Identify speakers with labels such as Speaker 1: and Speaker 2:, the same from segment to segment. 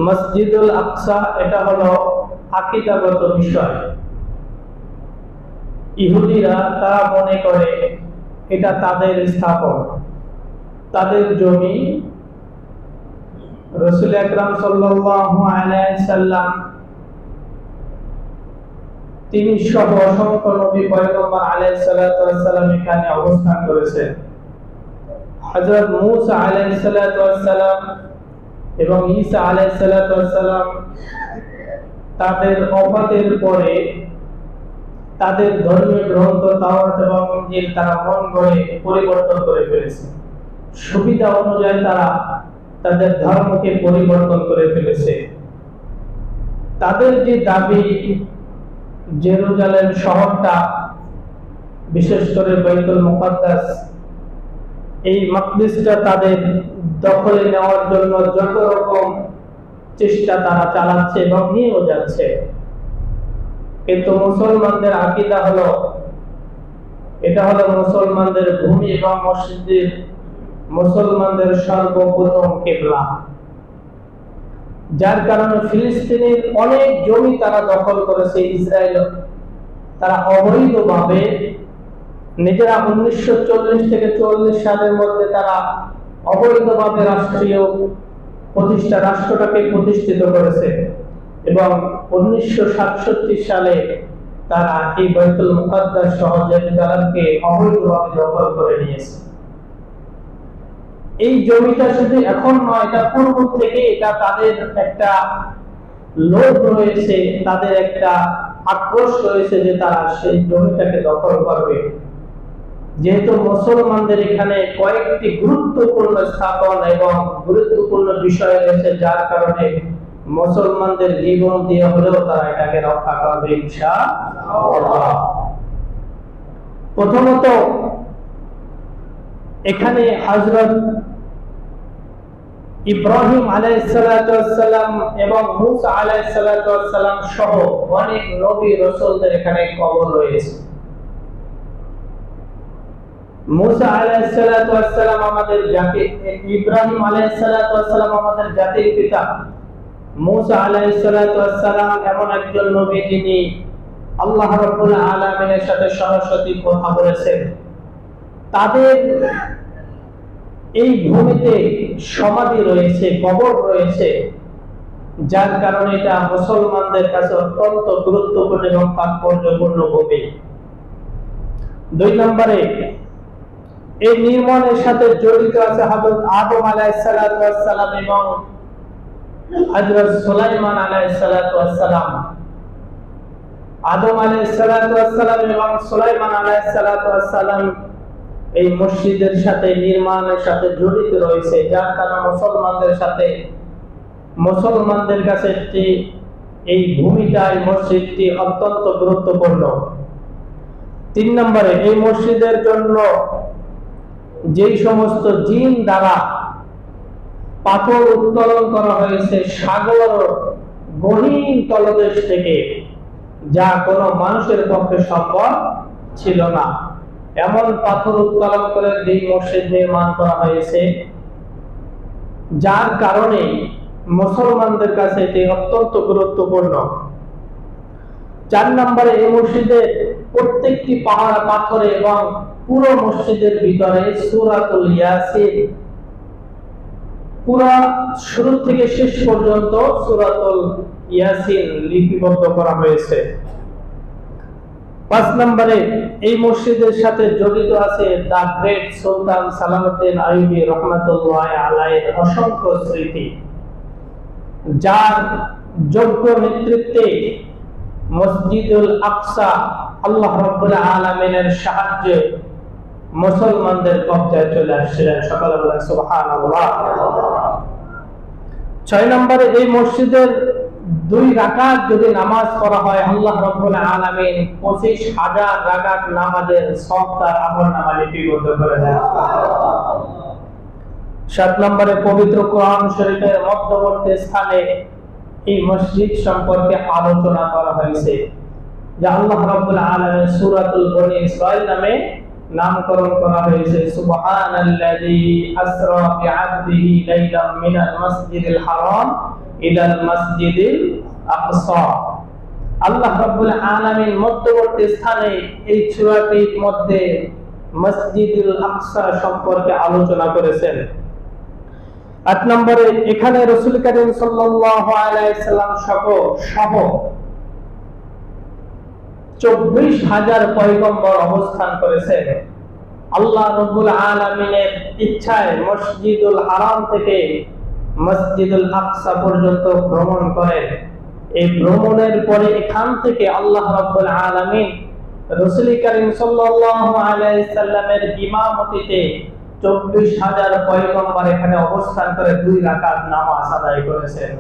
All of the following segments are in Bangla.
Speaker 1: মসজিদুল আকসা এটা হলো আকীদাগত বিষয়। ইহুদিরা তারা মনে করে এটা তাদের স্থাপন, তাদের জমি। রাসূল আকরাম সাল্লাল্লাহু আলাইহি সাল্লাম তিনি সহ অসংখ্য নবী পয়গম্বর আলাইহিস সালাতু ওয়াস সালাম এখানে অবস্থান করেছেন। হযরত মূসা আলাইহিস সালাতু ওয়াস সালাম এবং ঈসা আলাইহিস সালাতু ওয়াস সালাম তাদের ওফাতের পরে তাদের ধর্মীয় গ্রন্থ তাওরাত এবং ইনজিল তারা মন গড়ে পরিবর্তন করে ফেলেছে। সুবিধা অনুযায়ী তারা তাদের ধর্মকে পরিবর্তন করে ফেলেছে। তাদের যে দাবি জেরুজালেম শহরটা, বিশেষ করে বাইতুল মুকাদ্দাস, এই মাকদিসটা তাদের দখলে নেওয়ার জন্য যত রকম চেষ্টা তারা চালাচ্ছে এবং নিয়েও যাচ্ছে। কিন্তু মুসলমানদের আকীদা হলো এটা হলো মুসলমানদের ভূমি এবং মসজিদের মুসলমানদের সর্বপ্রথম কিবলা। যার কারণে ফিলিস্তিনের অনেক জমি তারা দখল করেছে। ইসরায়েল তারা অবৈধভাবে নিজেরা 1940 থেকে 40 সালের মধ্যে তারা অবৈধভাবে রাষ্ট্রটাকে প্রতিষ্ঠিত করেছে এবং 1967 সালে তারা এই বাইতুল মুকাদ্দাস সহ জেরুজালেমকে অবৈধভাবে দখল করে নিয়েছে। এই জমিটা শুধু এখন নয়, এটা পূর্ব থেকে এটা তাদের একটা লোভ রয়েছে, তাদের একটা আক্রোশ রয়েছে যে তারা সেই জমিটাকে দখল করবে। যেহেতু মুসলমানদের এখানে কয়েকটি গুরুত্বপূর্ণ স্থাপন এবং গুরুত্বপূর্ণ বিষয় রয়েছে, যার কারণে মুসলমানদের জীবন দিয়ে হলেও তারা এটাকে রক্ষা করবে ইনশাআল্লাহ। প্রথমত এখানে হযরত ইব্রাহিম আলাইহিস সালাতু ওয়াস সালাম এবং মূসা আলাইহিস সালাতু ওয়াস সালাম সহ অনেক নবী রাসূলদের এখানে কবর রয়েছে। মূসা আলাইহিস সালাতু ওয়াস সালাম আমাদের জাতি, ইব্রাহিম আলাইহিস সালাতু ওয়াস সালাম আমাদের জাতির পিতা। মূসা আলাইহিস সালাতু ওয়াস সালাম এমন একজন নবী যিনি আল্লাহ রাব্বুল আলামিনের সাথে সরাসরি কথা বলেছেন। তাদের এই ভূমিতে সমাধি রয়েছে, কবর রয়েছে, যার কারণে এটা মুসলমানদের কাছে অত্যন্ত গুরুত্বপূর্ণ এবং তাৎপর্যপূর্ণ ভূমি। 2 নম্বরে এই নির্মাণের সাথে জড়িত আছে হযরত আদম আলাইহিস সালাতু ওয়াস সালাম এবং হযরত সুলাইমান আলাইহিস সালাতু ওয়াস সালাম। আদম আলাইহিস সালাতু ওয়াস সালাম এবং সুলাইমান আলাইহিস সালাতু ওয়াস সালাম এই মসজিদের সাথে নির্মাণের সাথে জড়িত রয়েছে, যার কারণে মুসলমানদের কাছে এই ভূমিটা, এই মসজিদটি অত্যন্ত গুরুত্বপূর্ণ। 3 নম্বরে এই মসজিদের জন্য যেই সমস্ত জিন দ্বারা পাথর উত্তোলন করা হয়েছে সাগর গহীন তলদেশ থেকে, যা কোনো মানুষের পক্ষে সম্ভব ছিল না, এমন পাথর উত্তোলন করে এই মসজিদ নির্মাণ করা হয়েছে, যার কারণে মুসলমানদের কাছে এটি অত্যন্ত গুরুত্বপূর্ণ। 4 নম্বরে এই মসজিদের প্রত্যেকটি পাহাড় পাথরে এবং পুরো মসজিদের ভিতরে সূরাতুল ইয়াসিন, পুরো শুরু থেকে শেষ পর্যন্ত সূরাতুল ইয়াসিন লিপিবদ্ধ করা হয়েছে। 5 নম্বরে এই মসজিদের সাথে জড়িত আছে দা গ্রেট সুলতান সালাউদ্দিন আইয়ুবী রাহমাতুল্লাহি আলাইহির অসংখ্য স্মৃতি, যার যোগ্য নেতৃত্বে মসজিদুল আকসা আল্লাহ রাব্বুল আলামিনের সাহায্যে মুসলমানদের কবজায় চলে আসছিলেন। সকলে বলেন সুবহানাল্লাহ। 6 নম্বরে এই মসজিদের 2 রাকাত যদি নামাজ পড়া হয়, আল্লাহ রাব্বুল আলামিন 25,000 রাকাত নামাজের সওয়াব তার আমলনামায় লিপিবদ্ধ করে দেন। 7 নম্বরে পবিত্র কোরআন শরীফের মধ্যবর্তী স্থানে এই মসজিদ সম্পর্কে আলোচনা করা হয়েছে, যা আল্লাহ রাব্বুল আলামিন সূরাতুল বনী ইসরাঈল নামে নামকরণ করা হয়েছে। সুবহানাল্লাযী আসরা বিআবদিহি লাইলাম মিনাল মাসজিদিল হারাম ইলাল মাসজিদিল আকসা। আল্লাহ রাব্বুল আলামিন মধ্যবর্তী স্থানে এই সূরাটির মধ্যে মসজিদুল আকসা সম্পর্কে আলোচনা করেছেন। 8 নম্বরে এখানে রাসূল করিম সাল্লাল্লাহু আলাইহি সাল্লাম সহ 24,000 পয়গম্বর অবস্থান করেছেন। আল্লাহ রাব্বুল আলামিনের ইচ্ছায় মসজিদুল হারাম থেকে মসজিদুল আকসা পর্যন্ত ভ্রমণ করেন। এই ভ্রমণের পরে এখান থেকে আল্লাহ রাব্বুল আলামিন রাসূল করিম সাল্লাল্লাহু আলাইহি সাল্লামের ইমামতিতে 24,000 পয়গম্বর এখানে অবস্থান করে 2 রাকাত নামাজ আদায় করেছেন।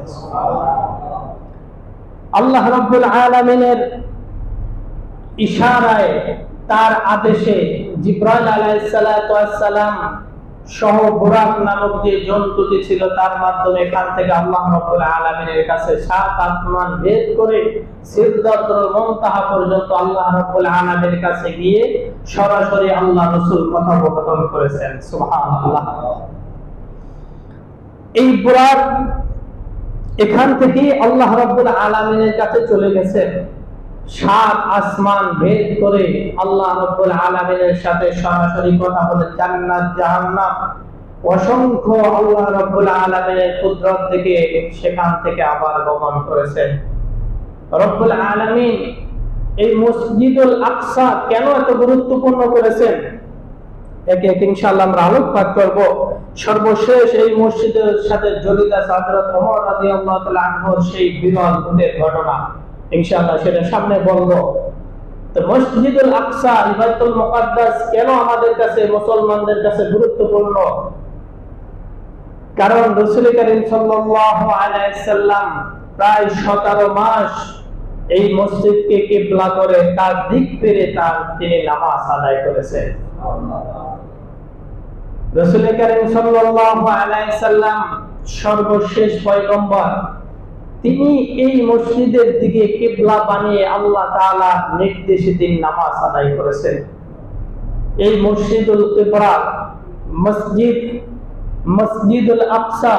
Speaker 1: আল্লাহ রাব্বুল আলামিনের ইশারায়, তার আদেশে জিবরাইল আলাইহিস সালাতু ওয়াস সালাম সহ বুরাক নামক যে জন্তুটি ছিল তার মাধ্যমে এখান থেকে আল্লাহ রাব্বুল আলামিনের কাছে 7 আসমান ভেদ করে সিদরাতুল মুনতাহা পর্যন্ত আল্লাহ রাব্বুল আলামিনের কাছে গিয়ে সরাসরি আল্লাহ রাসূল কথোপকথন করেছেন। সুবহানাল্লাহ। এই বুরাক এখান থেকে আল্লাহ রাব্বুল আলামিনের কাছে চলে গেছেন। 7 আসমান ভেদ করে আল্লাহ রাব্বুল আলামিনের সাথে সরাসরি কথা বলে জান্নাত জাহান্নাম অসংখ্য আল্লাহ রাব্বুল আলামিনের কুদরত থেকে সেখান থেকে আবার গমন করেছেন। রব্বুল আলামিন এই মসজিদুল আকসা কেন এত গুরুত্বপূর্ণ করেছেন একে একে ইনশাআল্লাহ আমরা আলোকপাত করব। সর্বশেষ এই মসজিদের সাথে জড়িত আছে হযরত ওমর রাদিয়াল্লাহু তাআলা আনহুর সেই বিরল উটের ঘটনা, ইনশাআল্লাহ সেটা সামনে বলবো। তো মসজিদুল আকসা বাইতুল মুকাদ্দাস কেন আমাদের কাছে মুসলমানদের কাছে গুরুত্বপূর্ণ? কারণ রাসূল করিম সাল্লাল্লাহু আলাইহি সাল্লাম প্রায় 17 মাস এই মসজিদকে কিবলা করে তার দিক ফিরে তিনি নামাজ আদায় করেছেন। রাসূল করিম সাল্লাল্লাহু আলাইহি সাল্লাম সর্বশেষ পয়গম্বর, তিনি এই মসজিদের দিকে কিবলা বানিয়ে আল্লাহ তাআলা নির্দেশে তিনি নামাজ আদায় করেছেন। এই মসজিদুল কিবরা মসজিদুল আকসা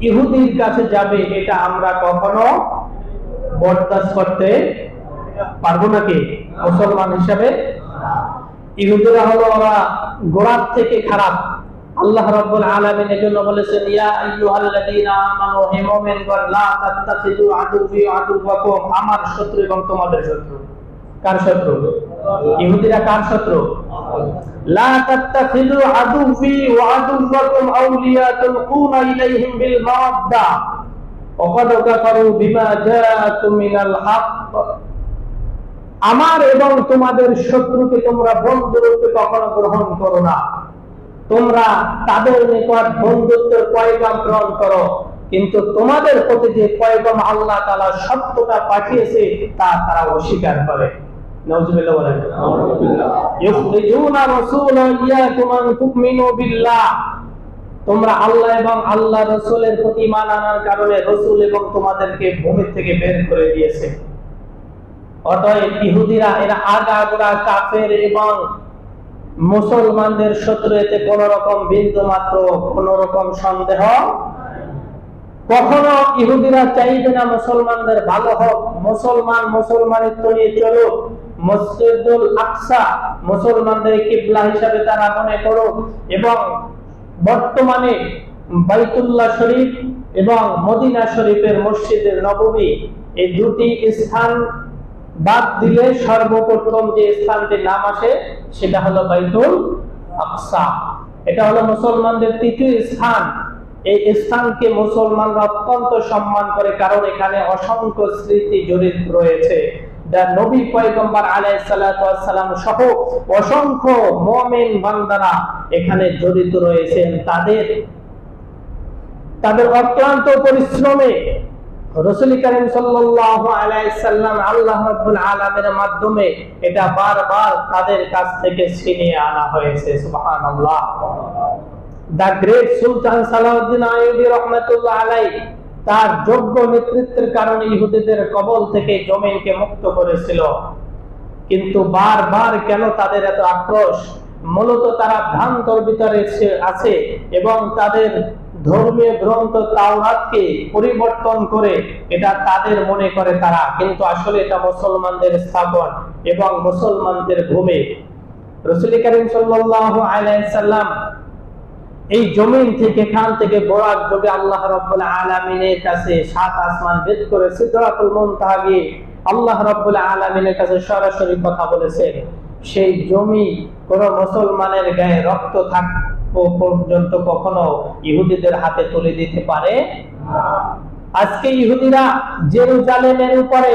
Speaker 1: ইহুদির কাছে যাবে, এটা আমরা কখনো বরদাস্ত করতে পারবো নাকি মুসলমান হিসাবে? ইহুদিরা হলো ওরা গোড়ার থেকে খারাপ। আল্লাহ রাব্বুল আলামিন এজন্য বলেছেন, ইয়া আইয়ুহাল্লাযীনা আমানু হে মুমিনগণ লা তাত্তাখিযু আদুওয়ি ওয়া আদুওয়াকুম, আমার শত্রু এবং তোমাদের শত্রু। কার শত্রু? ইহুদিরা কার শত্রু? লা তাত্তাখিযু আদুওয়ি ওয়া আদুওয়াকুম আউলিয়া তুলকুনা ইলাইহিম বিল মাওয়াদ্দা ওয়া ক্বাদ কাফারু বিমা জাআকুম মিনাল হক। আমার এবং তোমাদের শত্রুকে তোমরা বন্ধুরূপে কখনো গ্রহণ করো না। তোমরা তাদের নিকট বন্ধুত্বের পয়গাম গ্রহণ করো, কিন্তু তোমাদের প্রতি যে পয়গাম আল্লাহ তাআলা সত্যটা পাঠিয়েছে তা তারা অস্বীকার করে। নাউযুবিল্লাহ বলেন। ইউখরিজুনা রাসূলা ইয়াকুম আন তুমিনু বিল্লাহ, তোমরা আল্লাহ এবং আল্লাহ রাসূলের প্রতি ঈমান আনার কারণে রাসূল এবং তোমাদেরকে ভূমি থেকে বের করে দিয়েছে। অতএব ইহুদিরা এরা আগাগোড়া কাফের এবং মুসলমানদের শত্রু, এতে কোন রকম বিন্দু মাত্র কোন রকম সন্দেহ। কখনো ইহুদিরা চাইবে না মুসলমানদের ভালো হোক, মুসলমানিত্ব নিয়ে চলুক, মসজিদুল আকসা মুসলমানদের কিবলা হিসাবে তারা মনে করুক, এবং বর্তমানে বাইতুল্লাহ শরীফ এবং মদিনা শরীফের মসজিদে নববী এই দুটি স্থান বাদ দিলে সর্বপ্রথম যে স্থানটির নাম আসে সেটা হলো বাইতুল আকসা। এটা হলো মুসলমানদের তৃতীয় স্থান। এই স্থানকে মুসলমানরা অত্যন্ত সম্মান করে, কারণ এখানে অসংখ্য স্মৃতি জড়িত রয়েছে। নবী পয়গম্বর আলাইহিস সালাতু ওয়াস সালাম সহ অসংখ্য মুমিন বান্দারা এখানে জড়িত রয়েছেন। তাদের অক্লান্ত পরিশ্রমে রাসূল করিম সাল্লাল্লাহু আলাইহি সাল্লাম আল্লাহ রাব্বুল আলামিনের মাধ্যমে এটা বারবার তাদের কাছ থেকে ছিনিয়ে আনা হয়েছে। সুবহানাল্লাহ। দা গ্রেট সুলতান সালাউদ্দিন আইয়ুবী রাহমাতুল্লাহ আলাইহি তার যোগ্য নেতৃত্বের কারণে ইহুদিদের কবল থেকে জমিনকে মুক্ত করেছিল। কিন্তু বারবার কেন তাদের এত আক্রোশ? মূলত তারা ভ্রান্তর ভিতরে আছে এবং তাদের ধর্মীয় গ্রন্থ তাওরাতকে পরিবর্তন করে এটা তাদের মনে করে তারা, কিন্তু আসলে এটা মুসলমানদের স্থাপন এবং মুসলমানদের ভূমি। রাসূল করিম সাল্লাল্লাহু আলাইহি সাল্লাম এই জমিন থেকে, খান থেকে বরাক যোগে আল্লাহ রাব্বুল আলামিনের কাছে 7 আসমান ভেদ করে সিদরাতুল মুনতাহা গিয়ে আল্লাহ রাব্বুল আলামিনের কাছে সরাসরি কথা বলেছেন। সেই জমি কোন মুসলমানের গায়ে রক্ত থাকা পর্যন্ত কখনো ইহুদিদের হাতে তুলে দিতে পারে না। আজকে ইহুদিরা জেরুজালেমের উপরে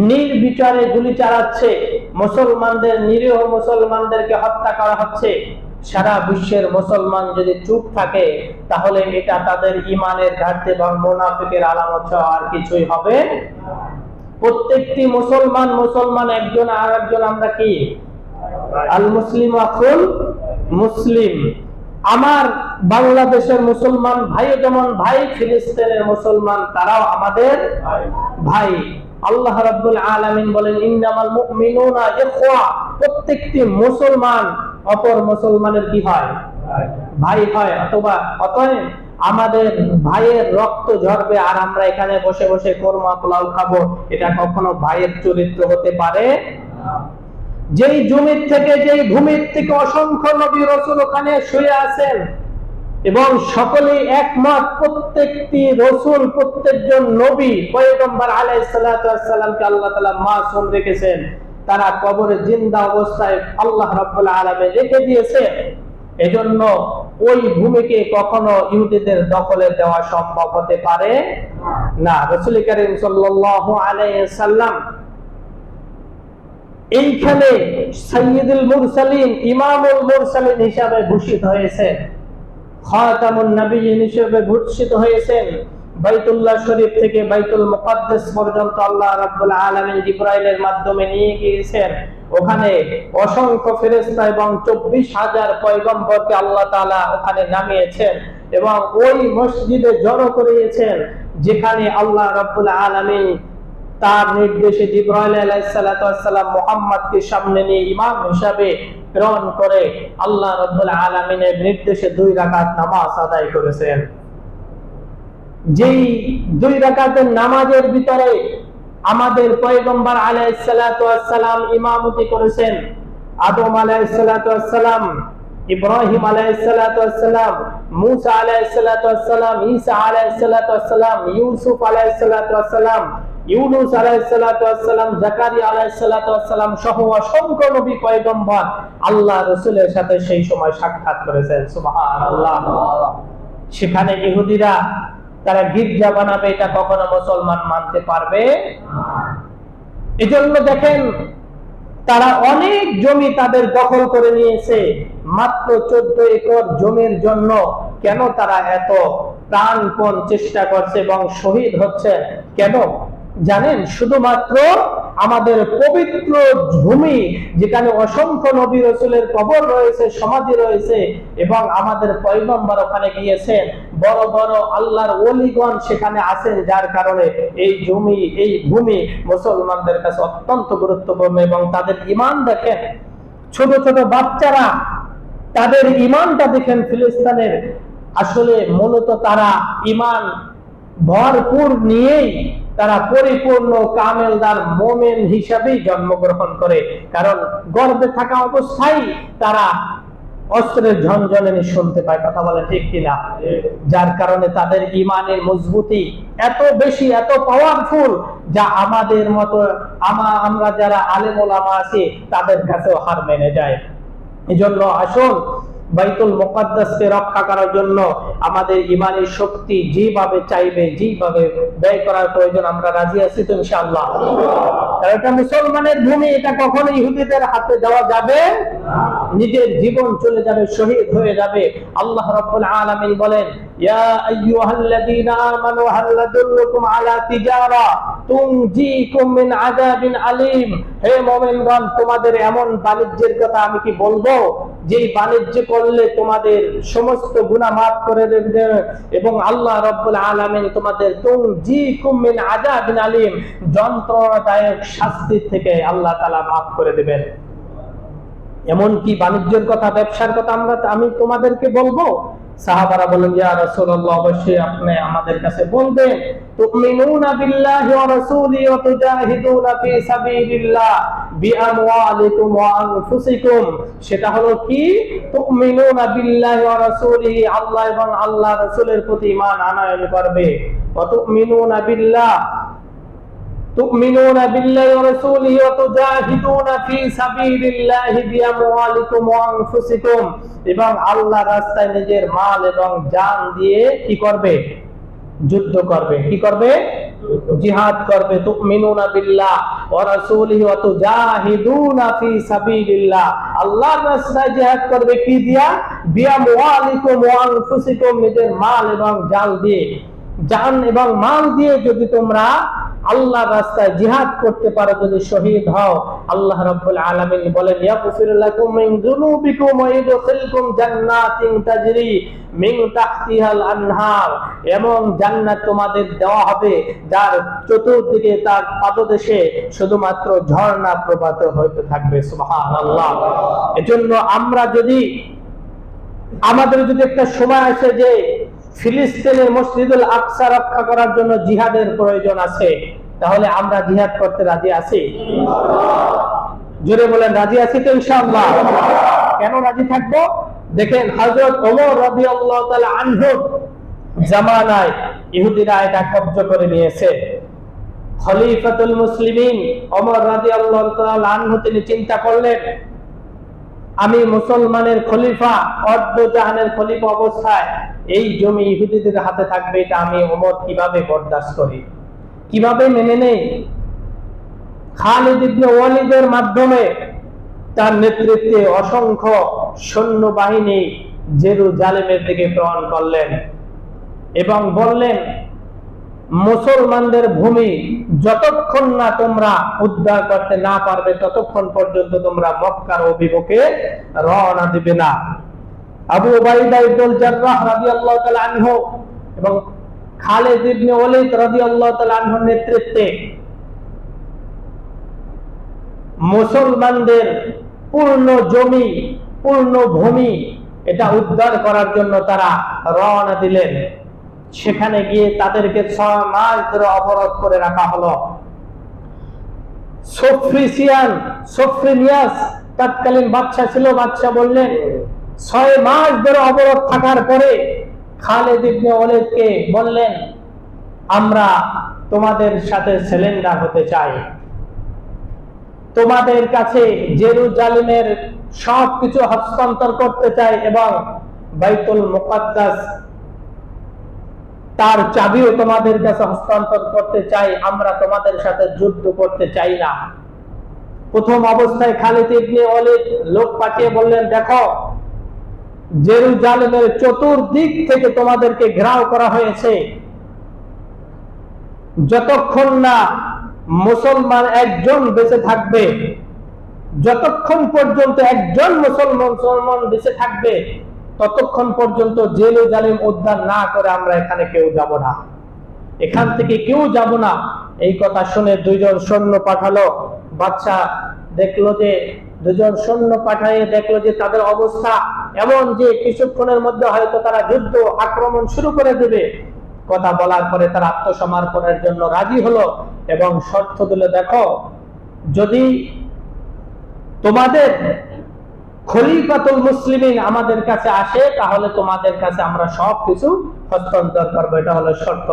Speaker 1: নির্বিচারে গুলি চালাচ্ছে, মুসলমানদের, নিরীহ মুসলমানদেরকে হত্যা করা হচ্ছে। সারা বিশ্বের মুসলমান যদি চুপ থাকে তাহলে এটা তাদের ঈমানের ঘাটতি এবং মুনাফিকের আলামত ছাড়া আর কিছুই হবে না। প্রত্যেকটি মুসলমান একজন আর একজন, আমরা কি আল মুসলিম আখুল মুসলিম। আমার বাংলাদেশের মুসলমান ভাই যেমন ভাই, ফিলিস্তিনের মুসলমান তারাও আমাদের ভাই। আল্লাহ রাব্বুল আলামিন বলেন ইন্নামাল মুমিনুনা ইখওয়া, প্রত্যেকটি মুসলমান অপর মুসলমানের কি হয়? ভাই হয়। অতএব আমাদের ভাইয়ের রক্ত ঝরবে আর আমরা এখানে বসে বসে কোরমা পোলাও খাবো, এটা কখনো ভাইয়ের চরিত্র হতে পারে না। যেই জমির থেকে, যেই ভূমির থেকে অসংখ্য নবী রাসূল ওখানে শুয়ে আছেন এবং সকলেই একমত, প্রত্যেকটি রাসূল, প্রত্যেকজন নবী পয়গম্বর আলাইহিস সালাতু ওয়াস সালামকে আল্লাহ তাআলা মাসুম রেখেছেন। তারা কবরে জিন্দা অবস্থায় আল্লাহ রাব্বুল আলামিন রেখে দিয়েছেন। এজন্য ওই ভূমিকে কখনো ইহুদিদের দখলে দেওয়া সম্ভব হতে পারে না। রাসূল করিম সাল্লাল্লাহু আলাইহি সাল্লাম এইখানে সাইয়্যিদুল মুরসালিন, ইমামুল মুরসালিন হিসাবে ভূষিত হয়েছেন, খাতামুন নবিয়্যিন হিসেবে ভূষিত হয়েছেন। বাইতুল্লাহ শরীফ থেকে বাইতুল মুকাদ্দাস পর্যন্ত আল্লাহ রাব্বুল আলামিন জিবরাইলের মাধ্যমে নিয়ে গিয়েছেন। ওখানে অসংখ্য ফেরেশতা এবং 24,000 পয়গম্বরকে আল্লাহ তাআলা ওখানে নামিয়েছেন এবং ওই মসজিদে জড়ো করিয়েছেন যেখানে আল্লাহ রাব্বুল আলামিন তার নির্দেশে জিবরাইল আলাইহিস সালাতু ওয়াস সালাম মুহাম্মদকে সামনে নিয়ে ইমাম হিসাবে প্রেরণ করে আল্লাহ রাব্বুল আলামিনের নির্দেশে 2 রাকাত নামাজ আদায় করেছেন। যেই 2 রাকাতের নামাজের ভিতরে আমাদের পয়গম্বর আলাইহিস সালাতু ওয়াস সালাম ইমামতি করেছেন। আদম আলাইহিস সালাতু ওয়াস সালাম, ইব্রাহিম আলাইহিস সালাতু ওয়াস সালাম, মুসা আলাইহিস সালাতু ওয়াস সালাম, ঈসা আলাইহিস সালাতু ওয়াস সালাম, ইউসুফ আলাইহিস সালাতু ওয়াস সালাম, ইউনূস আলাইহিস সালাতু ওয়াস সালাম, জাকারিয়া আলাইহিস সালাতু ওয়াস সালাম সহ অসংখ্য নবী পয়গম্বর আল্লাহ রাসূলের সাথে সেই সময় সাক্ষাৎ করেছেন। সুবহানাল্লাহ। সেখানে ইহুদিরা তারা গির্জা বানাবে, এটা কখনো মুসলমান মানতে পারবে না। এজন্য দেখেন তারা অনেক জমি তাদের দখল করে নিয়েছে, মাত্র 14 একর জমির জন্য কেন তারা এত প্রাণপণ চেষ্টা করছে এবং শহীদ হচ্ছে কেন জানেন? শুধুমাত্র আমাদের পবিত্র ভূমি, যেখানে অসংখ্য নবী রাসূলের কবর রয়েছে, সমাধি রয়েছে এবং আমাদের পয়গম্বর ওখানে গিয়েছেন, বড় বড় আল্লাহর ওলিগণ সেখানে আছেন, যার কারণে এই জমি, এই ভূমি মুসলমানদের কাছে অত্যন্ত গুরুত্বপূর্ণ। এবং তাদের ঈমান দেখেন, ছোট ছোট বাচ্চারা তাদের ঈমানটা দেখেন ফিলিস্তিনের। আসলে মূলত তারা ঈমান ভরপুর নিয়েই তারা পরিপূর্ণ কামেলদার মুমিন হিসাবেই জন্মগ্রহণ করে, কারণ গর্ভে থাকা অবস্থায় তারা অস্ত্রের ঝনঝনানি শুনতে পায়। কথা বলে ঠিক কিনা? যার কারণে তাদের ঈমানের মজবুতি এত বেশি, এত পাওয়ারফুল, যা আমাদের মতো আমরা যারা আলেম ওলামা আছি তাদের কাছেও হার মেনে যায়। এজন্য আসুন বাইতুল মুকাদ্দাসকে রক্ষা করার জন্য আমাদের ঈমানের শক্তি যেভাবে চাইবে, যেভাবে ব্যয় করার প্রয়োজন, আমরা রাজি আছি তো ইনশাআল্লাহ। কারণ এটা মুসলমানের ভূমি, এটা কখনো ইহুদিদের হাতে দেওয়া যাবে না। নিজের জীবন চলে যাবে, শহীদ হয়ে যাবে। আল্লাহ রাব্বুল আলামিন বলেন, ইয়া আইয়ুহাল্লাযীনা আমানু হাল আদুল্লুকুম আলা তিজারা তুনজিকুম মিন আযাবিন আলীম। হে মুমিনগণ, তোমাদের এমন বাণিজ্যের কথা আমি কি বলবো যেই বাণিজ্য করলে তোমাদের সমস্ত গুনাহ মাফ করে দেবেন এবং আল্লাহ রাব্বুল আলামিন তোমাদের তুনজিকুম মিন আযাবিন আলীম, যন্ত্রণাদায়ক শাস্তি থেকে আল্লাহ তাআলা মাফ করে দেবেন। এমন কি বাণিজ্যের কথা, ব্যবসার কথা আমি তোমাদেরকে বলবো সাহাবারা বললেন, ইয়া রাসূলুল্লাহ, অবশ্যই আপনি আমাদের কাছে বলবেন, তুমিনুনা বিল্লাহি ওয়া রাসূলিহি ওয়া তুজাহিদুনা ফি সাবিলিল্লাহ বিআমওয়ালিকুম ওয়া আনফুসিকুম। সেটা হলো কি? তুমিনুনা বিল্লাহি ওয়া রাসূলিহি, আল্লাহ এবং আল্লাহ রাসূলের প্রতি ঈমান আনয়ন করবে। ওয়া তুমিনুনা বিল্লাহ, তুমিনুনা বিল্লাহি ওয়া রাসূলিহি ওয়া তুজাহিদুনা ফি সাবিলিল্লাহি বিআমওয়ালিকুম ওয়া আনফুসিকুম, এবং আল্লাহর রাস্তায় নিজের মাল এবং জান দিয়ে কি করবে? যুদ্ধ করবে। কি করবে? জিহাদ করবে। তুমিনুনা বিল্লাহ ওয়া রাসূলিহি ওয়া তুজাহিদুনা ফি সাবিলিল্লাহ, আল্লাহর রাস্তায় জিহাদ করবে কি দিয়া? বিআমওয়ালিকুম ওয়া আনফুসিকুম, নিজের মাল এবং জান দিয়ে, জান এবং মাল দিয়ে যদি তোমরা আল্লাহর রাস্তায় জিহাদ করতে পারো, যদি শহীদ হও, আল্লাহ রাব্বুল আলামিন বলেন, ইয়াগফির লাকুম মিন যুনুবিকুম ওয়া ইদখিলকুম জান্নাতিন তাজরি মিন তাহতিহাল আনহার, এবং জান্নাত তোমাদের দেওয়া হবে যার চতুর্দিকে তার পাদদেশে শুধুমাত্র ঝর্ণা প্রবাহিত হতে থাকবে। সুবহানাল্লাহ। এজন্য আমরা যদি, আমাদের যদি একটা সময় আসে যে ফিলিস্তিনের মসজিদুল আকসা রক্ষা করার জন্য জিহাদের প্রয়োজন আছে, তাহলে আমরা জিহাদ করতে রাজি আছি? জোরে বলেন, রাজি আছি তো ইনশাআল্লাহ? কেন রাজি থাকবো? দেখেন, হযরত ওমর রাদিয়াল্লাহু তাআলা আনহু জামানায় ইহুদিরা এটা কব্জা করে নিয়েছে। খলিফাতুল মুসলিমিন ওমর রাদিয়াল্লাহু তাআলা আনহু তিনি চিন্তা করলেন, আমি মুসলমানের খলিফা, অর্ধজাহানের খলিফা অবস্থায় এই জমি ইহুদিদের হাতে থাকবে, এটা আমি ওমর কিভাবে বরদাস্ত করি, কিভাবে মেনে নেই? খালিদ ইবনে ওয়ালিদের মাধ্যমে, তার নেতৃত্বে অসংখ্য সৈন্যবাহিনী জেরুজালেমের দিকে প্রেরণ করলেন এবং বললেন, মুসলমানদের ভূমি যতক্ষণ না তোমরা উদ্ধার করতে না পারবে, ততক্ষণ পর্যন্ত তোমরা মক্কার অভিমুখে রওনা দিবে না। আবু উবাইদা ইবনুল জাররাহ রাদিয়াল্লাহু তাআলা আনহু এবং খালিদ ইবনে ওয়ালিদ রাদিয়াল্লাহু তাআলা আনহুর নেতৃত্বে মুসলমানদের পূর্ণ জমি, পূর্ণ ভূমি এটা উদ্ধার করার জন্য তারা রওনা দিলেন। সেখানে গিয়ে তাদেরকে 6 মাস ধরে অবরোধ করে রাখা হলো। সোফ্রিনিয়াস তৎকালীন বাদশা ছিল। বাদশা বললেন, 6 মাস ধরে অবরোধ থাকার পরে খালিদ ইবনে ওয়ালিদকে বললেন, আমরা তোমাদের সাথে সারেন্ডার হতে চাই, তোমাদের কাছে জেরুজালেমের সবকিছু হস্তান্তর করতে চাই এবং বাইতুল মুকাদ্দাস তার চাবিও তোমাদের কাছে হস্তান্তর করতে চাই, আমরা তোমাদের সাথে যুদ্ধ করতে চাই না। প্রথম অবস্থায় খালিদ ইবনে ওয়ালিদ লোক পাঠিয়ে বললেন, দেখো, জেরুজালেমের চতুর্দিক থেকে তোমাদেরকে ঘেরাও করা হয়েছে, যতক্ষণ না মুসলমান একজন বেঁচে থাকবে, যতক্ষণ পর্যন্ত একজন মুসলমান বেঁচে থাকবে, ততক্ষণ পর্যন্ত জেরুজালেম উদ্ধার না করে আমরা এখানে কেউ যাব না, এখান থেকে কেউ যাব না। এই কথা শুনে 2 জন সৈন্য পাঠালো। বাদশা দেখলো যে 2 জন সৈন্য পাঠিয়ে দেখলো যে তাদের অবস্থা এমন যে কিছুক্ষণের মধ্যে হয়তো তারা যুদ্ধ আক্রমণ শুরু করে দেবে। কথা বলার পরে তারা আত্মসমর্পণের জন্য রাজি হলো এবং শর্ত দিল, দেখো, যদি তোমাদের খলিফাতুল মুসলিমিন আমাদের কাছে আসে, তাহলে তোমাদের কাছে আমরা সবকিছু হস্তান্তর করব। এটা হলো শর্ত।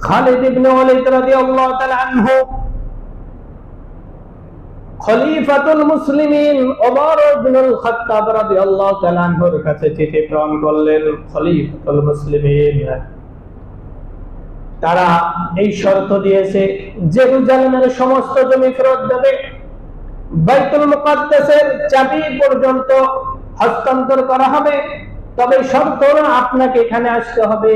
Speaker 1: খালিদ ইবনে ওয়ালিদ রাদিয়াল্লাহু তাআলা আনহু খলিফাতুল মুসলিমিন ওমর ইবনুল খাত্তাব রাদিয়াল্লাহু তাআলা আনহুর কাছে চিঠি প্রেরণ করলেন। খলিফাতুল মুসলিমিন তারা এই শর্ত দিয়েছে, জেরুজালেমের সমস্ত জমি ফেরত দেবে, বাইতুল মুকাদ্দাসের চাবি পর্যন্ত হস্তান্তর করা হবে, তবে শর্ত হলো আপনাকে এখানে আসতে হবে।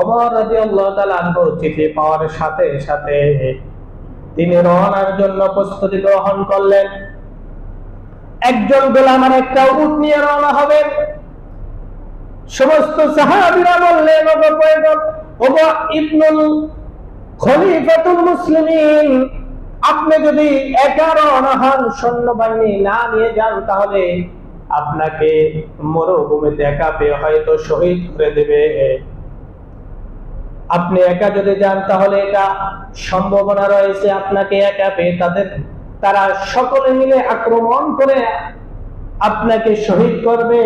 Speaker 1: ওমর রাদিয়াল্লাহু তাআলা আনহু চিঠি পাওয়ার সাথে সাথে তিনি রওনার জন্য প্রস্তুতি গ্রহণ করলেন। একজন গোলাম আর একটা উট নিয়ে রওনা হবেন। সমস্ত সাহাবীরা বললেন, ওগো ইবনুল খলিফাতুল মুসলিমিন, আপনি যদি 11 অনাহার সৈন্যবাহিনী না নিয়ে যান, তাহলে আপনাকে মরুভূমিতে একা পেয়ে হয়তো শহীদ করে দেবে। আপনি একা যদি যান তাহলে এটা সম্ভাবনা রয়েছে আপনাকে একা পেয়ে তারা সকলে মিলে আক্রমণ করে আপনাকে শহীদ করবে।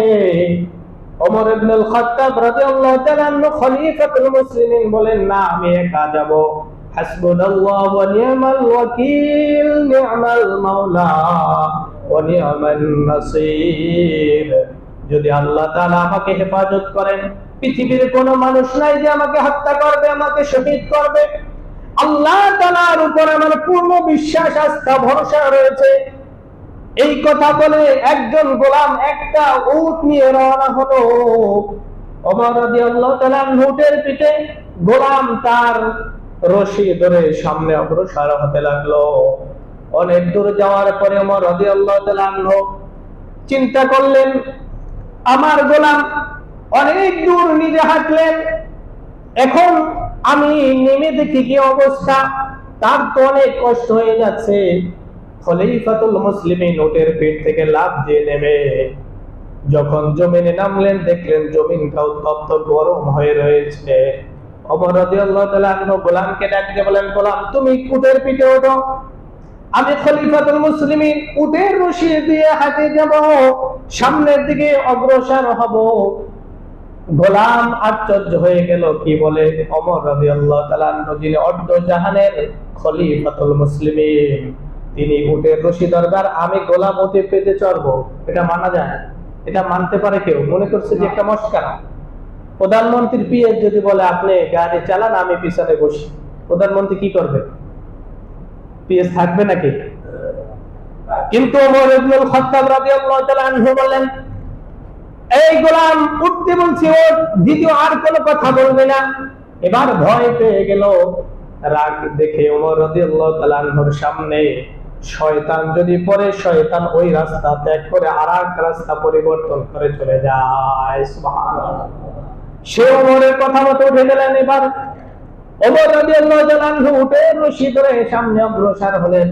Speaker 1: ওমর ইবনুল খাত্তাব রাদিয়াল্লাহু তাআলা আনহু খলিফাতুল মুসলিমিন বলেন, না, আমি একা যাব। হাসবুনাল্লাহু ওয়া নি'মাল ওয়াকিল, নি'মাল মাওলা ওয়া নি'মান নাসির। যদি আল্লাহ তাআলা আমাকে হেফাজত করেন, পৃথিবীর কোনো মানুষ নাই যে আমাকে হত্যা করবে, আমাকে শহীদ করবে। আল্লাহ তাআলার উপর আমার পূর্ণ বিশ্বাস, আস্থা, ভরসা রয়েছে। এই কথা বলে একজন গোলাম একটা উট নিয়ে রওনা হলো। ওমর রাদিয়াল্লাহু তাআলা উটের পিঠে, গোলাম তার রশি ধরে সামনে অগ্রসর হতে লাগলো। অনেক দূর যাওয়ার পরে ওমর রাদিয়াল্লাহু তাআলা চিন্তা করলেন, আমার গোলাম অনেক দূর নিজে হাঁটলেন, এখন আমি নেমে দেখি কি অবস্থা, তার তো অনেক কষ্ট হয়ে যাচ্ছে। খলিফাতুল মুসলিমিন উটের পিঠ থেকে লাফ দিয়ে নেমে যখন জমিনে নামলেন, দেখলেন জমিনটা উত্তপ্ত গরম হয়ে রয়েছে। ওমর রাদিয়াল্লাহু তাআলা গোলামকে ডাক দিয়ে বলেন, গোলাম, তুমি উটের পিঠে ওঠো, আমি খলিফাতুল মুসলিমিন উটের রশি দিয়ে হাঁটে যাব, সামনের দিকে অগ্রসর হব। গোলাম আশ্চর্য হয়ে গেল, কি বলে ওমর রাদিয়াল্লাহু তাআলা যিনি অর্ধ জাহানের খলিফাতুল মুসলিমিন, তিনি উটের রশি দরবার, আমি গোলাম উটের পেতে চড়বো, এটা মানা যায়? এটা মানতে পারে কেউ? মনে করছে যে একটা মস্কারা। প্রধানমন্ত্রীর পিএস যদি বলে আপনি গাড়ি চালান, আমি পিছনে বসি, প্রধানমন্ত্রী কি করবে? পিএস থাকবে নাকি? কিন্তু ওমর ইবনুল খাত্তাব রাদিয়াল্লাহু তাআলা আনহু বললেন, এই গোলাম, উঠতে বলছি, ও দ্বিতীয় আর কোনো কথা বলবে না। এবার ভয় পেয়ে গেল, রাগ দেখে ওমর রাদিয়াল্লাহু তাআলা আনহুর সামনে শয়তান যদি পড়ে, শয়তান ওই রাস্তা ত্যাগ করে আরেক রাস্তা পরিবর্তন করে চলে যায়। সুবহানাল্লাহ। সে ওমরের কথা মতো উঠে গেলেন। এবার ওমর রাদিয়াল্লাহু তাআলা আনহু উটের রশি ধরে সামনে অগ্রসর হলেন,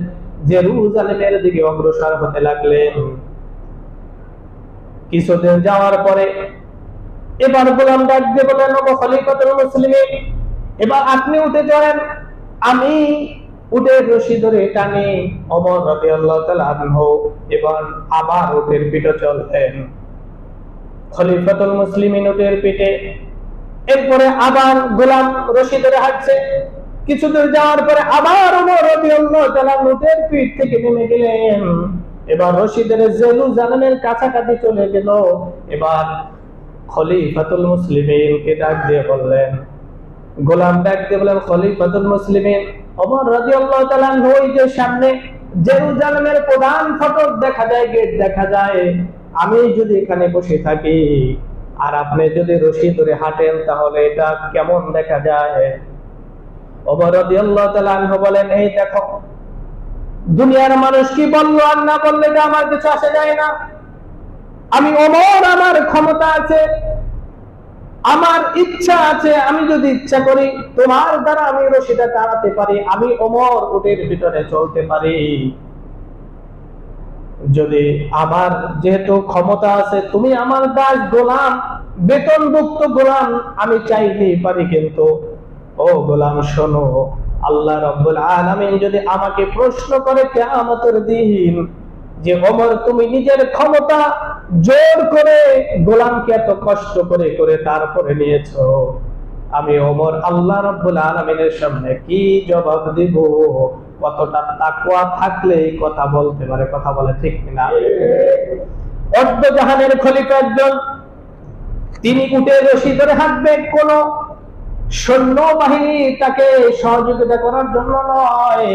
Speaker 1: জেরুজালেমের দিকে অগ্রসর হতে লাগলেন। কিছুদিন যাওয়ার পরে এবার গোলাম ডাক দিয়ে বললেন, ও খলিফাতুল মুসলিমিন, এবার আপনি উঠে চড়েন, আমি উটের রশি ধরে টানি। ওমর রাদিয়াল্লাহু তাআলা আনহু এবার আবার উটের পিঠে চললেন, খলিফাতুল মুসলিমিন উটের পিঠে। এরপরে আবার গোলাম রশি ধরে হাঁটছে। কিছুদূর যাওয়ার পরে আবার ওমর রাদিয়াল্লাহু তাআলা উটের পিঠ থেকে নেমে গেলেন। এবার রশি ধরে জেরুজালেমের কাছাকাছি চলে গেল। এবার খলিফাতুল মুসলিমিনকে ডাক দিয়ে বললেন, গোলাম ডাক দিয়ে বললেন, খলিফাতুল মুসলিমিন, ওমর রাদিয়াল্লাহু তাআলা ওই যে সামনে জেরুজালেমের প্রধান ফটক দেখা যায়, গেট দেখা যায়, আমি যদি এখানে বসে থাকি আর আপনি যদি রশি ধরে হাঁটেন তাহলে এটা কেমন দেখা যায়? ওমর রাদিয়াল্লাহু তাআলা বলেন, এই দেখো, দুনিয়ার মানুষ কি বললো আর না বললে এটা আমার কিছু আসে যায় না। আমি ওমর, আমার ক্ষমতা আছে, আমার ইচ্ছা আছে, আমি যদি ইচ্ছা করি তোমার দ্বারা আমি রশিটা টানাতে পারি, আমি ওমর উটের ভিতরে চলতে পারি। যদি আমার যেহেতু ক্ষমতা আছে, তুমি আমার দাস গোলাম, বেতনভুক্ত গোলাম, আমি চাইলেই পারি। কিন্তু ও গোলাম শোনো, আল্লাহ রাব্বুল আলামিন যদি আমাকে প্রশ্ন করে কিয়ামতের দিন যে ওমর, তুমি নিজের ক্ষমতা জোর করে গোলামকে এত কষ্ট করে করে তারপরে নিয়েছো, আমি ওমর আল্লাহ রাব্বুল আলামিনের সামনে কি জবাব দিব? কতটা তাকওয়া থাকলে এই কথা বলতে পারে? কথা বলে ঠিক কিনা? অর্ধ জাহানের খলিফা একজন, তিনি উটের রশি ধরে হাঁটবে, কোন সৈন্য বাহিনী তাকে সহযোগিতা করার জন্য নয়।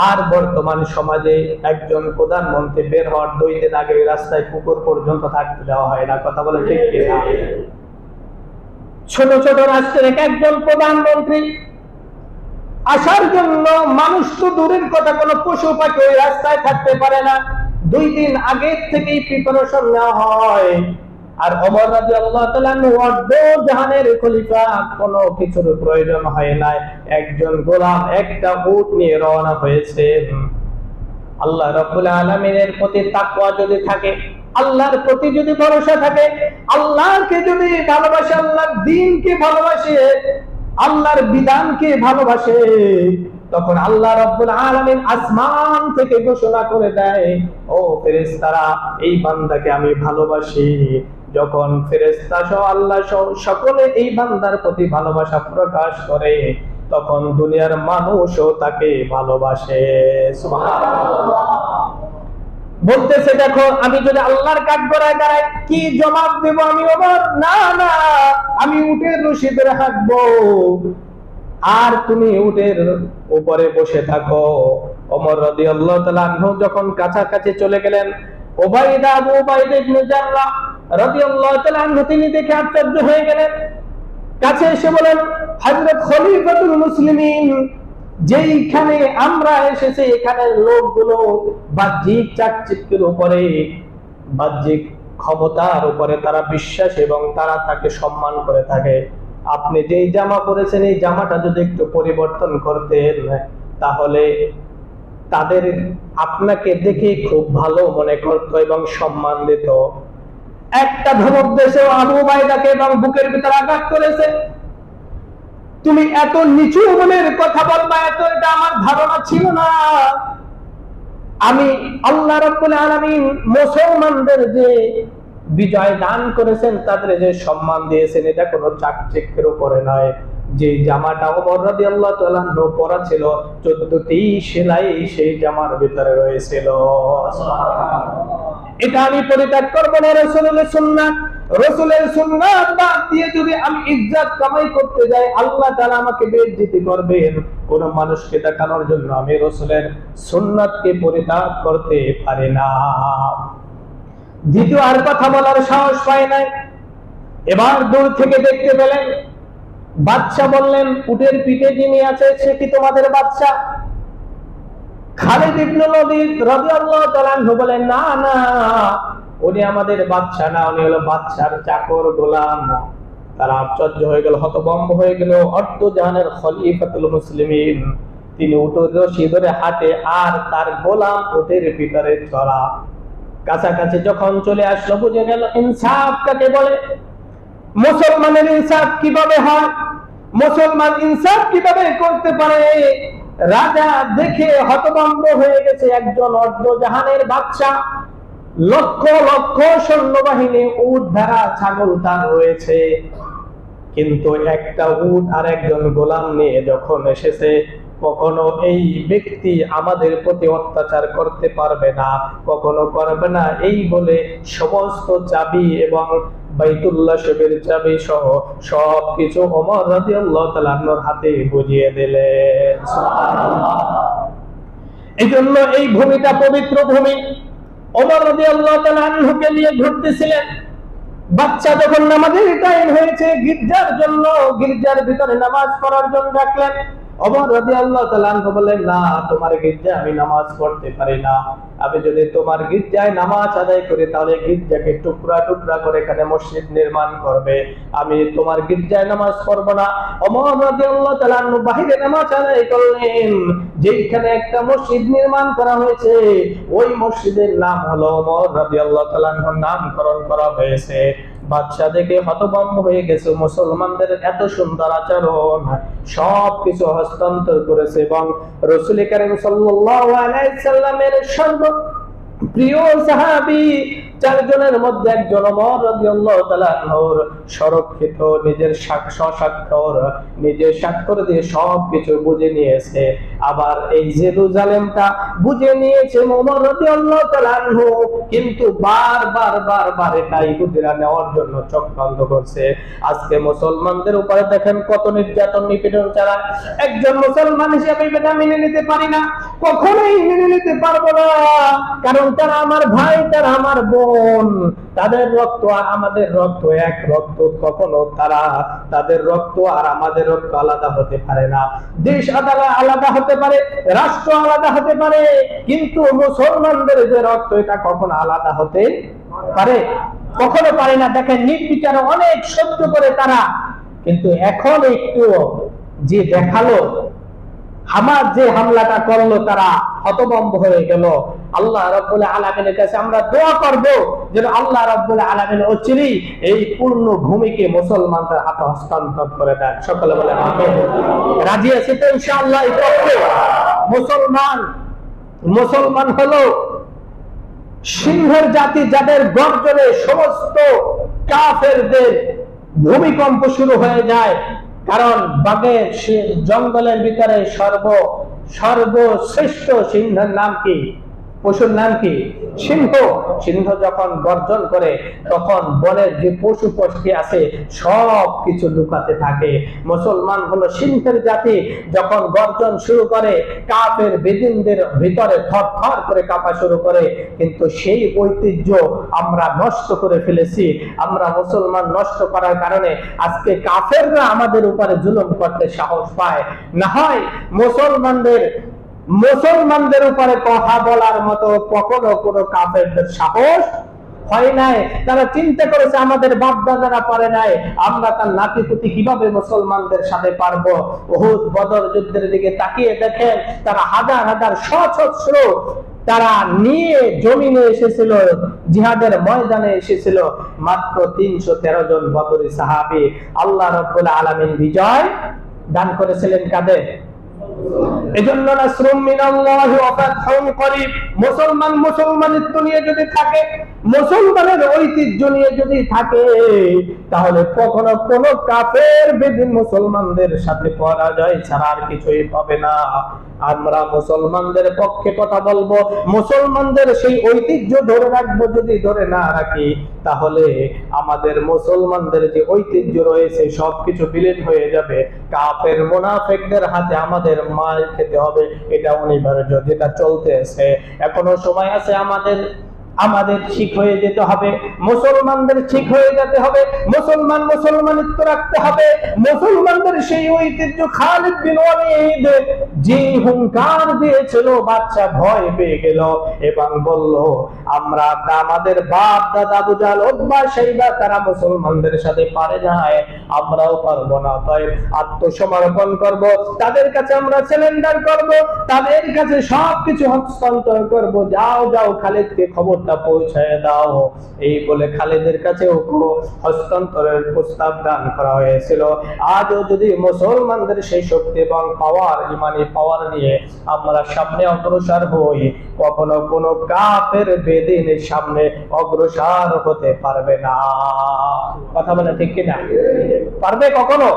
Speaker 1: আর বর্তমান সমাজে একজন প্রধানমন্ত্রী বের হওয়ার 2 দিন আগে রাস্তায় কুকুর পর্যন্ত থাকতে দেওয়া হয় না। কথা বলে ঠিক কিনা? ছোট ছোট রাষ্ট্রের একজন প্রধানমন্ত্রী আসার জন্য মানুষ তো দূরের কথা, কোনো পশু পাখি ওই রাস্তায় থাকতে পারে না। 2 দিন আগে থেকেই প্রিপারেশন নেওয়া হয়। আর ওমর রাদিয়াল্লাহু তাআলা অর্ধ জাহানের খলিফা, কোনো কিছুর প্রয়োজন হয় না, একজন গোলাম একটা উট নিয়ে রওনা হয়েছে। আল্লাহ রাব্বুল আলামিনের প্রতি তাকওয়া যদি থাকে, আল্লাহর প্রতি যদি ভরসা থাকে, আল্লাহকে যদি ভালোবাসে, আল্লাহর দ্বীনকে ভালোবাসে, আল্লাহর বিধানকে ভালোবাসে, তখন আল্লাহ রাব্বুল আলামিন আসমান থেকে ঘোষণা করে দেয়, ও ফেরেশতারা, এই বান্দাকে আমি ভালোবাসি। যখন ফেরেশতা সহ আল্লাহ সহ সকলে এই বান্দার প্রতি ভালোবাসা প্রকাশ করে, তখন দুনিয়ার মানুষও তাকে ভালোবাসে। সুবহানাল্লাহ। বলতেছে, দেখো আমি যদি আল্লাহর কাঠগড়ায় দাঁড়াই, কি জবাব দেব আমি? ওমর, না না, আমি উটের রশি ধরে হাঁটবো, আর তুমি উটের উপরে বসে থাকো। ওমর রাদিয়াল্লাহু তাআলা আনহু যখন কাছাকাছি চলে গেলেন, উবাইদা, আবু উবাইদা ইবনে জাররাহ রাদিয়াল্লাহু তাআলা আনহু তিনি দেখে আশ্চর্য হয়ে গেলেন। কাছে এসে বলেন, হযরত খলিফাতুল মুসলিমিন, যেইখানে আমরা এসেছি এখানের লোকগুলো বাহ্যিক চাকচিক্যের উপরে, বাহ্যিক ক্ষমতার উপরে তারা বিশ্বাস এবং তারা তাকে সম্মান করে থাকে। আপনি যেই জামা পরেছেন এই জামাটা যদি একটু পরিবর্তন করতেন, তাহলে তাদের আপনাকে দেখে খুব ভালো মনে করত এবং সম্মান দিত। একটা ধমক দেশে আবু উবাইদাকে এবং বুকের ভিতর আঘাত করেছে। তুমি এত নিচু মনের কথা বলবা, এটা আমার ধারণা ছিল না। আমি আল্লাহ রাব্বুল আলামিন মুসলমানদের যে বিজয় দান করেছেন, তাদের যে সম্মান দিয়েছেন, এটা কোনো চাকচিক্যের উপরে নয়। যে জামাটা ওমর রাদিয়াল্লাহু তাআলা পরা ছিল, 14টি সেলাই সেই জামার ভিতরে রয়েছিল। এটা আমি পরিত্যাগ করব না। রাসূলের সুন্নাত, রাসূলের সুন্নাত বাদ দিয়ে যদি আমি ইজ্জত কামাই করতে যাই, আল্লাহ তাআলা আমাকে বেইজ্জতি করবেন। কোন মানুষকে দেখানোর জন্য আমি রাসূলের সুন্নাতকে পরিত্যাগ করতে পারি না। দ্বিতীয় আর কথা বলার সাহস পায় নাই। এবার দূর থেকে দেখতে পেলেন, বাদশা বললেন, উটের পিঠে যিনি আছে সে কি তোমাদের বাদশা? খালিদ ইবনে ওলীদ রাদিয়াল্লাহু তাআলা আনহু বলেন, না না, উনি আমাদের বাদশা না, উনি হলো বাদশার চাকর গোলাম। তারা আশ্চর্য হয়ে গেল, হতভম্ব হয়ে গেল। অর্ধ জাহানের খলিফাতুল মুসলিমিন, তিনি উটের রশি ধরে হাঁটে আর তার গোলাম উটের ভিতরে চড়া। কাছাকাছি যখন চলে আসলো, বুঝে গেল ইনসাফ কাকে বলে, মুসলমানের ইনসাফ কিভাবে হয়, মুসলমান ইনসাফ কিভাবে করতে পারে। রাজা দেখে হতভম্ব হয়ে গেছে। একজন অর্ধ জাহানের বাদশা, লক্ষ লক্ষ সৈন্যবাহিনী, উট ভেড়া ছাগল তার রয়েছে, কিন্তু একটা উট আর একজন গোলাম নিয়ে যখন এসেছে, কখনো এই ব্যক্তি আমাদের প্রতি অত্যাচার করতে পারবে না, কখনো করবে না, এই বলে সমস্ত চাবি এবং বাইতুল্লাহ শরীফের চাবি সহ সবকিছু ওমর রাদিয়াল্লাহু তাআলা আনহুর হাতে বুঝিয়ে দিলেন। সুবহানাল্লাহ। এজন্য এই ভূমিটা পবিত্র ভূমি। ওমর রাদিয়াল্লাহু তাআলা আনহুকে নিয়ে ঘুরতেছিলেন। বাচ্চা যখন নামাজের টাইম হয়েছে, গির্জার জন্য, গির্জার ভিতরে নামাজ পড়ার জন্য ডাকলেন। ওমর রাদিয়াল্লাহু তাআলা আনহু বললেন, না, তোমার গির্জায় আমি নামাজ পড়তে পারি না। আমি যদি তোমার গির্জায় নামাজ আদায় করি, তাহলে গির্জাকে টুকরা টুকরা করে এখানে মসজিদ নির্মাণ করবে। আমি তোমার গির্জায় নামাজ পড়ব না। ওমর রাদিয়াল্লাহু তাআলা আনহু বাহিরে নামাজ আদায় করলেন। যেখানে একটা মসজিদ নির্মাণ করা হয়েছে, ওই মসজিদের নাম হলো ওমর রাদিয়াল্লাহু তাআলা আনহুর নামকরণ করা হয়েছে। বাদশা দেখে হতভম্ব হয়ে গেছে। মুসলমানদের এত সুন্দর আচরণ, সবকিছু হস্তান্তর করেছে এবং রাসূল কারীম সাল্লাল্লাহু আলাইহি সাল্লামের সর্বপ্রিয় সাহাবী চারজনের মধ্যে একজন ওমর রাদিয়াল্লাহু তাআলা আনহুর সংরক্ষিত নিজের স্বাক্ষর, নিজের স্বাক্ষর দিয়ে সবকিছু বুঝে নিয়েছে। আবার এই জেরুজালেমটা বুঝে নিয়েছে ওমর রাদিয়াল্লাহু তাআলা আনহু, কিন্তু বারবার এটা ইহুদিরা নেওয়ার জন্য চক্রান্ত করছে। আজকে মুসলমানদের উপরে দেখেন কত নির্যাতন নিপীড়ন চালায়। একজন মুসলমান হিসেবে এটা মেনে নিতে পারি না, কখনোই মেনে নিতে পারবো না। কারণ তারা আমার ভাই, তারা আমার বোন, তাদের রক্ত আর আমাদের রক্ত এক রক্ত। কখনো তাদের রক্ত আর আমাদের রক্ত আলাদা হতে পারে না। দেশ আলাদা হতে পারে, রাষ্ট্র আলাদা হতে পারে, কিন্তু মুসলমানদের যে রক্ত, এটা কখনো আলাদা হতে পারে? কখনো পারে না। দেখেন, নির্বিচারে অনেক সহ্য করে তারা, কিন্তু এখন একটু যে দেখালো, হামাস যে হামলাটা করলো, তারা হতভম্ব হয়ে গেল। আল্লাহ রাব্বুল আলামিনের কাছে আমরা দোয়া করব যেন আল্লাহ রাব্বুল আলামিন অচিরেই এই পূর্ণ ভূমিকে মুসলমানদের হাতে হস্তান্তর করে দেন। সকলে বলে আমিন। রাজি আছি তো ইনশাআল্লাহ? এই পক্ষে মুসলমান হলো সিংহের জাতি, যাদের গর্জনে সমস্ত কাফেরদের ভূমিকম্প শুরু হয়ে যায়। কারণ বাঘের জঙ্গলের ভিতরে সর্বশ্রেষ্ঠ সিংহের নাম কি? পশুর নাম কি? সিংহ। সিংহ যখন গর্জন করে তখন বনের যে পশু পক্ষী আছে সব কিছু লুকাতে থাকে। মুসলমান হলো সিংহের জাতি, যখন গর্জন শুরু করে কাফের বেদিনদের ভিতরে থরথর করে কাঁপা শুরু করে। কিন্তু সেই ঐতিহ্য আমরা নষ্ট করে ফেলেছি। আমরা মুসলমান নষ্ট করার কারণে আজকে কাফেররা আমাদের উপরে জুলুম করতে সাহস পায়। না হয় মুসলমানদের উপরে কথা বলার মতো কখনো কোনো কাফেরদের সাহস হয় নাই। তারা চিন্তা করেছে আমাদের বাপ দাদারা পারে নাই, আমরা তার নাতিপুতি কিভাবে মুসলমানদের সাথে পারবো। উহুদ বদর যুদ্ধের দিকে তাকিয়ে দেখেন, তারা হাজার হাজার সশস্ত্র তারা নিয়ে জমিনে এসেছিল, জিহাদের ময়দানে এসেছিল। মাত্র 313 জন বদরি সাহাবী। আল্লাহ রাব্বুল আলামিন বিজয় দান করেছিলেন কাদের? এজন্য নাসরুম মিনাল্লাহি ওয়া ফাতহুন করিব। মুসলমানিত্ব নিয়ে যদি থাকে, মুসলমানের ঐতিহ্য নিয়ে যদি থাকে, তাহলে কখনো কোনো কাফের বেদিন মুসলমানদের সাথে পরাজয় ছাড়া আর কিছুই পাবে না। আমরা মুসলমানদের পক্ষে কথা বলবো, মুসলমানদের সেই ঐতিহ্য ধরে রাখবো। যদি ধরে না রাখি, তাহলে আমাদের মুসলমানদের যে ঐতিহ্য রয়েছে সবকিছু বিলীন হয়ে যাবে। কাফের মুনাফিকদের হাতে আমাদের মার খেতে হবে, এটা অনিবার্য। যেটা চলতেছে, এখনো সময় আছে। আমাদের ঠিক হয়ে যেতে হবে, মুসলমানদের ঠিক হয়ে যেতে হবে, মুসলমানিত্ব রাখতে হবে। মুসলমানদের সেই ঐতিহ্য, খালিদ বিন ওয়ালিদ যে হুঙ্কার দিয়েছিল, বাচ্চা ভয় পেয়ে গেল এবং বলল, আমরা আমাদের বাপ দাদা আবু জাহল উতবা শাইবা তারা মুসলমানদের সাথে পারে না, আমরাও পারবো না। তাই আত্মসমর্পণ করব, তাদের কাছে আমরা সারেন্ডার করব, তাদের কাছে সবকিছু হস্তান্তর করব। যাও খালিদকে খবর পৌঁছায় দাও। এই বলে খালিদের কাছেও হস্তান্তরের প্রস্তাব দান করা হয়েছিল। আজও যদি মুসলমানদের সেই শক্তি এবং পাওয়ার, ইমানি পাওয়ার নিয়ে আমরা সামনে অগ্রসর হই, কখনো কোনো কাফের বেদিনের সামনে অগ্রসর হতে পারবে না। কথা বলে ঠিক কিনা? পারবে কখনো?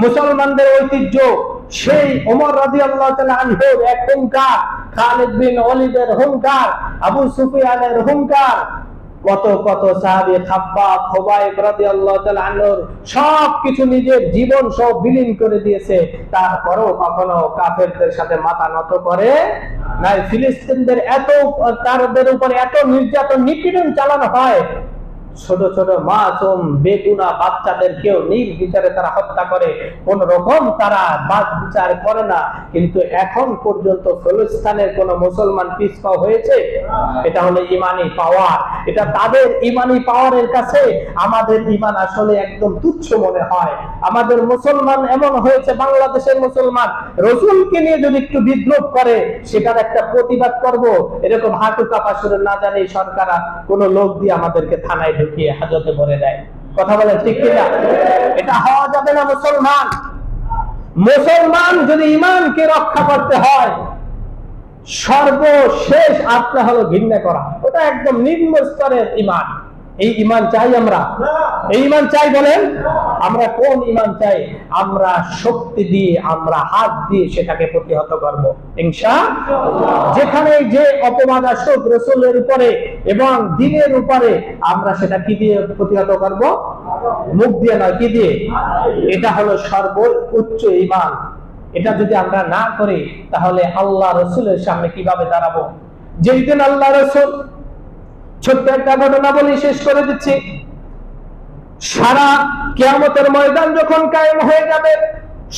Speaker 1: মুসলমানদের ঐতিহ্য, সেই ওমর রাদিয়াল্লাহু তাআলা আনহুর এক হুঙ্কার, খালিদ বিন ওয়ালিদের হুঙ্কার, আবু সুফিয়ানের হুঙ্কার, কত সাহাবী খাব্বাব, খুবাইব রাদিয়াল্লাহু তাআলা আনহুর সবকিছু নিজের জীবন সব বিলীন করে দিয়েছে। তারপরেও কখনো কাফেরদের সাথে মাথা নত করে নাই। ফিলিস্তিনদের তাদের উপরে এত নির্যাতন নিপীড়ন চালানো হয়, ছোট ছোট মাসুম বেগুনা বাচ্চাদেরকেও নির্বিচারে তারা হত্যা করে, কোন রকম তারা বাদ বিচার করে না। কিন্তু এখন পর্যন্ত ফিলিস্তিনের কোন মুসলমান পিছপা হয়েছে? এটা হলো ইমানি পাওয়ার। এটা তাদের ইমানি পাওয়ারের কাছে আমাদের ইমান আসলে একদম তুচ্ছ মনে হয়। আমাদের মুসলমান এমন হয়েছে, বাংলাদেশের মুসলমান রাসূলকে নিয়ে যদি একটু বিদ্রোহ করে, সেটার একটা প্রতিবাদ করব, এরকম হাঁটু কাঁপা শুরু না জানি সরকার কোন লোক দিয়ে আমাদেরকে থানায় ঢুকিয়ে হাজতে ভরে দেয়। কথা বলেন ঠিক কিনা? এটা হওয়া যাবে না। মুসলমান যদি ইমানকে রক্ষা করতে হয়, সর্বশেষ আপনার হলো ঘৃণা করা। ওটা একদম নিম্ন স্তরের ইমান। এই ইমান চাই আমরা? এই ইমান চাই বলেন? আমরা কোন ইমান চাই? আমরা শক্তি দিয়ে, আমরা হাত দিয়ে সেটাকে প্রতিহত করব ইনশাআল্লাহ। যেখানে যে অপমান আসুক রাসূলের উপরে এবং দ্বীনের উপরে, আমরা সেটা কি দিয়ে প্রতিহত করব? মুখ দিয়ে নয়, কি দিয়ে? এটা হলো সর্বোচ্চ ইমান। এটা যদি আমরা না করি, তাহলে আল্লাহ রাসূলের সামনে কিভাবে দাঁড়াবো? যেই দিন আল্লাহ রাসূল, ছোট্ট একটা ঘটনা বলি শেষ করে দিচ্ছি। সারা কিয়ামতের ময়দান যখন কায়েম হয়ে যাবে,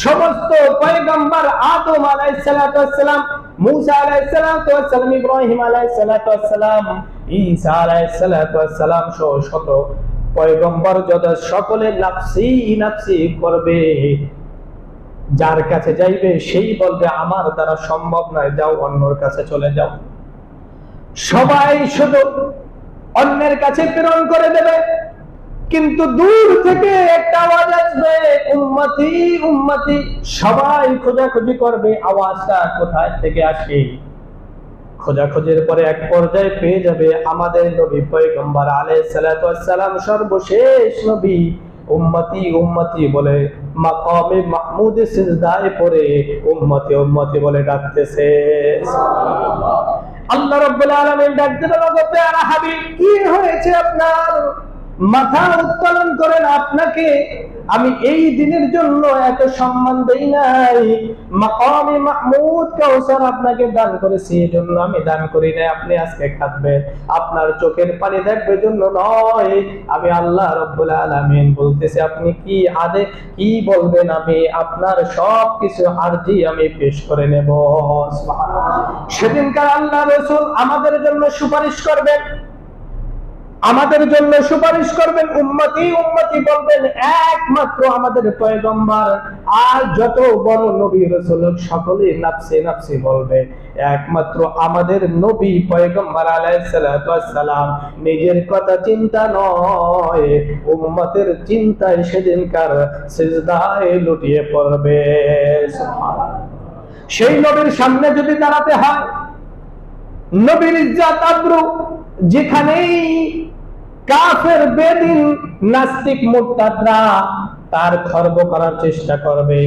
Speaker 1: সমস্ত পয়গম্বর আদম আলাইহিস সালাতু ওয়াস সালাম, মুসা আলাইহিস সালাতু ওয়াস সালাম, ইব্রাহিম আলাইহিস সালাতু ওয়াস সালাম, ঈসা আলাইহিস সালাতু ওয়াস সালাম সহ শত পয়গম্বর যত সকলে নাফসি নাফসি করবে। যার কাছে যাইবে সেই বলবে আমার দ্বারা সম্ভব নয়, যাও অন্যর কাছে চলে যাও। সবাই শুধু অন্যের কাছে প্রেরণ করে দেবে, কিন্তু দূর থেকে একটা আওয়াজ আসবে, উম্মতি উম্মতি। সবাই খোঁজাখুঁজি করবে আওয়াজটা কোথায় থেকে আসে। খোঁজাখুঁজির পরে এক পর্যায়ে পেয়ে যাবে আমাদের নবী পয়গম্বর আলাইহিস সালাতু ওয়াস সালাম, সর্বশেষ নবী উম্মতি উম্মতি বলে মাকামে মাহমুদে সিজদায় পড়ে উম্মতি উম্মতি বলে ডাকতেছে। সুবহানাল্লাহ। আল্লাহ রাব্বুল আলামিন ডাক দিলেন, ওগো প্যারা হাবিব, কি হয়েছে আপনার? মাথা উত্তোলন করেন, আপনাকে আমি এই দিনের জন্য এত সম্মান দেই নাই। মাকামে মাহমুদ কাউসার আপনাকে দান করেছি, এজন্য আমি দান করি নাই আপনি আজকে খাবেন। আপনার চোখের পানি দেখবে জন্য নয়। আমি আল্লাহ রাব্বুল আলামিন বলতেছি, আপনি কি কি বলবেন, আমি আপনার সব কিছু আরজি আমি পেশ করে নেব। সুবহানাল্লাহ। সেদিনকার আল্লাহ রাসূল আমাদের জন্য সুপারিশ করবেন, আমাদের জন্য সুপারিশ করবেন, উম্মতি উম্মতি বলবেন একমাত্র আমাদের পয়গম্বর। আর যত বড় নবী রাসূল সকলেই নাফসি নাফসি বলবে, একমাত্র আমাদের নবী পয়গম্বর আলাইহিস সালাতু ওয়াস সালাম নিজের কথা চিন্তা নয়, উম্মতের চিন্তায় সেদিনকার সিজদায় লুটিয়ে পড়বে। সুবহানাল্লাহ। সেই নবীর সামনে যদি দাঁড়াতে হয়, নবীর ইজ্জত আবরু যেখানেই কাফের বেদিন নাস্তিক মুরতাদরা তার খর্ব করার চেষ্টা করবে,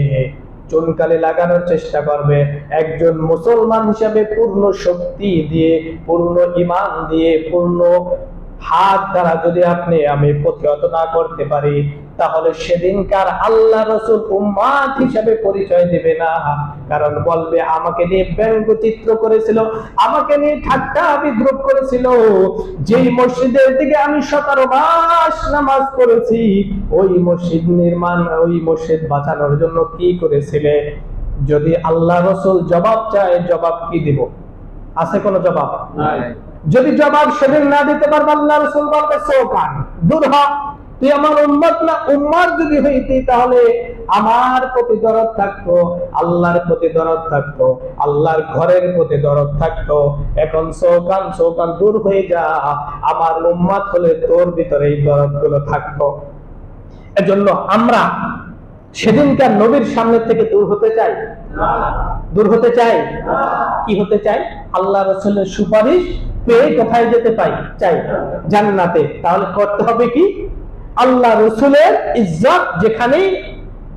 Speaker 1: চুনকালি লাগানোর চেষ্টা করবে, একজন মুসলমান হিসেবে পূর্ণ শক্তি দিয়ে, পূর্ণ ঈমান দিয়ে, পূর্ণ হাত দ্বারা যদি আমি প্রতিহত না করতে পারি, তাহলে সেদিনকার আল্লাহ রাসূল উম্মত হিসেবে পরিচয় দেবে না। কারণ বলবে, আমাকে নিয়ে ব্যঙ্গচিত্র করেছিল, আমাকে নিয়ে ঠাট্টা বিদ্রুপ করেছিল, যেই মসজিদের দিকে আমি 17 মাস নামাজ পড়েছি, ওই মসজিদ নির্মাণ, ওই মসজিদ বাঁচানোর জন্য কি করেছিলে? যদি আল্লাহ রাসূল জবাব চায়, জবাব কি দিব? আছে কোনো জবাব? নাই। যদি জবাব সেদিন না দিতে পারবে, আল্লাহ রাসূল বলবে, সোকান দূর হ, তুই আমার উম্মত না। উম্মত যদি হইতি তাহলে আমার প্রতি দরদ থাকতো, আল্লাহর প্রতি দরদ থাকতো, আল্লাহর ঘরের প্রতি দরদ থাকতো। এখন সোকান সোকান দূর হয়ে যা, আমার উম্মত হলে তোর ভিতরে এই দরদ গুলো থাকতো। এজন্য আমরা সেদিনকার নবীর সামনে থেকে দূর হতে চাই না। দূর হতে চাই না। কি হতে চাই? আল্লাহ রাসূলের সুপারিশ পেয়ে কোথায় যেতে চাই? জান্নাতে। তাহলে করতে হবে কি? আল্লাহ রাসূলের ইজ্জত যেখানেই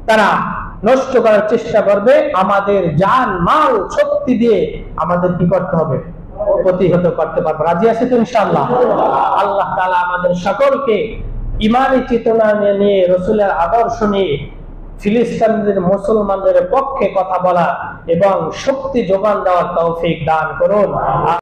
Speaker 1: তারা নষ্ট করার চেষ্টা করবে, আমাদের জান মাল শক্তি দিয়ে আমাদের কি করতে হবে? প্রতিহত করতে পারবো। রাজি আছে তো ইনশাআল্লাহ? আল্লাহ তাআলা আমাদের সকলকে ঈমানি চেতনা নিয়ে, রাসূলের আদর্শ নিয়ে ফিলিস্তিনের মুসলমানদের পক্ষে কথা বলা এবং শক্তি যোগান দেওয়ার তৌফিক দান করুন।